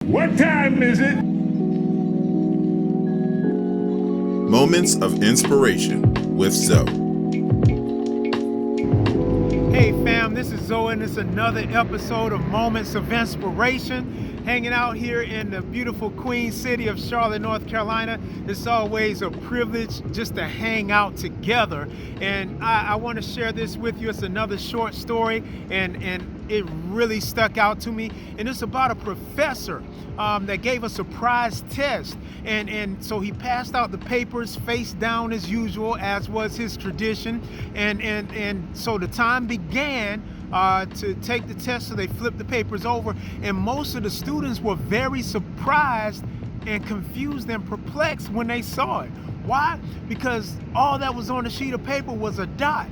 What time is it? Moments of Inspiration with Zoe. Hey fam, this is Zoe and it's another episode of Moments of Inspiration. Hanging out here in the beautiful Queen City of Charlotte, North Carolina. It's always a privilege just to hang out together. And I want to share this with you. It's another short story and it really stuck out to me. And it's about a professor that gave a surprise test. And so he passed out the papers face down as usual, as was his tradition. And so the time began to take the test, so they flipped the papers over, and most of the students were very surprised and confused and perplexed when they saw it. Why? Because all that was on the sheet of paper was a dot.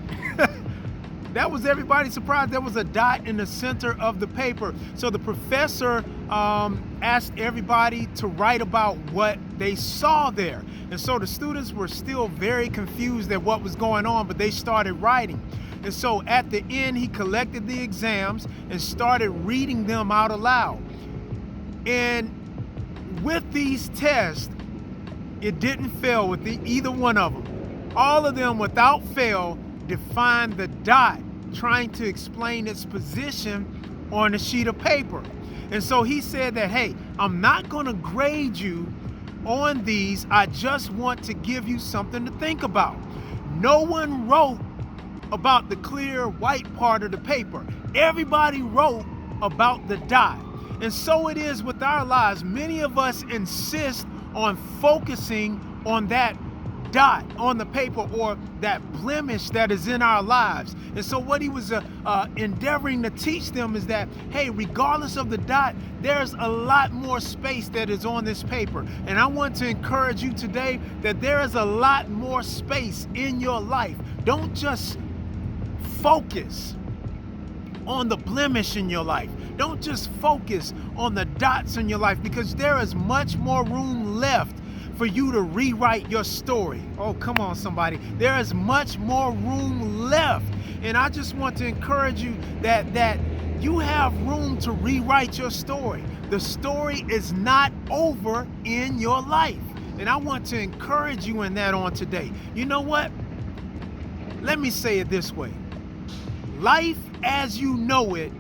That was everybody surprised. There was a dot in the center of the paper. So the professor asked everybody to write about what they saw there. And so the students were still very confused at what was going on, but they started writing. And so at the end, he collected the exams and started reading them out aloud. And with these tests, it didn't fail with either one of them. All of them, without fail, defined the dot, trying to explain its position on a sheet of paper. And so he said that, hey, I'm not going to grade you on these. I just want to give you something to think about. No one wrote about the clear white part of the paper. Everybody wrote about the dot. And so it is with our lives. Many of us insist on focusing on that dot on the paper or that blemish that is in our lives. And so what he was endeavoring to teach them is that, hey, regardless of the dot, there's a lot more space that is on this paper. And I want to encourage you today that there is a lot more space in your life. Don't just focus on the blemish in your life. Don't just focus on the dots in your life, because there is much more room left for you to rewrite your story. Oh, come on, somebody. There is much more room left. And I just want to encourage you that you have room to rewrite your story. The story is not over in your life. And I want to encourage you in that on today. You know what? Let me say it this way. Life as you know it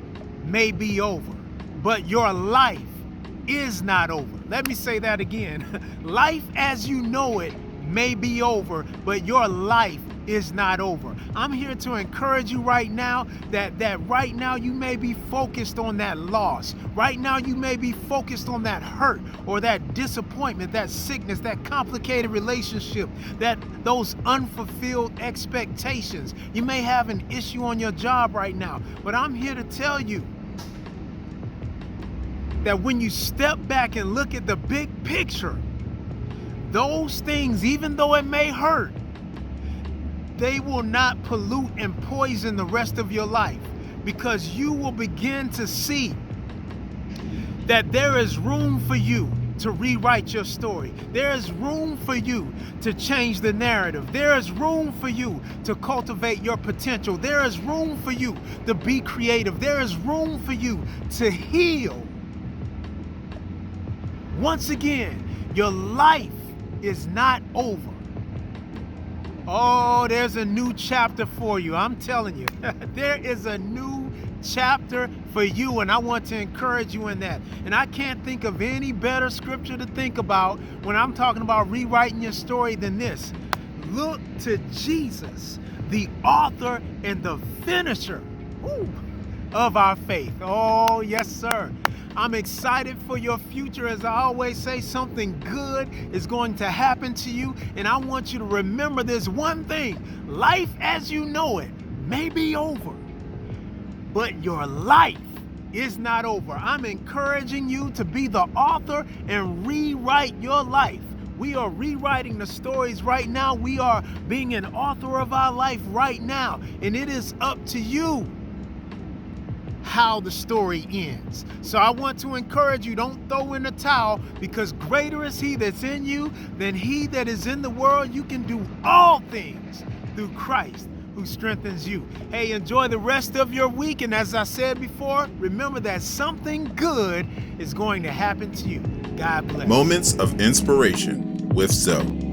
may be over, but your life is not over. Let me say that again. Life as you know it may be over, but your life is not over. I'm here to encourage you right now that right now you may be focused on that loss. Right now you may be focused on that hurt or that disappointment, that sickness, that complicated relationship, those unfulfilled expectations. You may have an issue on your job right now, but I'm here to tell you that when you step back and look at the big picture, those things, even though it may hurt, they will not pollute and poison the rest of your life, because you will begin to see that there is room for you to rewrite your story. There is room for you to change the narrative. There is room for you to cultivate your potential. There is room for you to be creative. There is room for you to heal. Once again, your life is not over. Oh, there's a new chapter for you. I'm telling you, there is a new chapter for you, and I want to encourage you in that. And I can't think of any better scripture to think about when I'm talking about rewriting your story than this. Look to Jesus, the author and the finisher of our faith. Oh, yes, sir. I'm excited for your future. As I always say, something good is going to happen to you. And I want you to remember this one thing. Life as you know it may be over, but your life is not over. I'm encouraging you to be the author and rewrite your life. We are rewriting the stories right now. We are being an author of our life right now. And it is up to you how the story ends. So I want to encourage you, don't throw in the towel, because greater is he that's in you than he that is in the world. You can do all things through Christ who strengthens you. Hey, enjoy the rest of your week. And as I said before, remember that something good is going to happen to you. God bless. Moments of Inspiration with Zoe.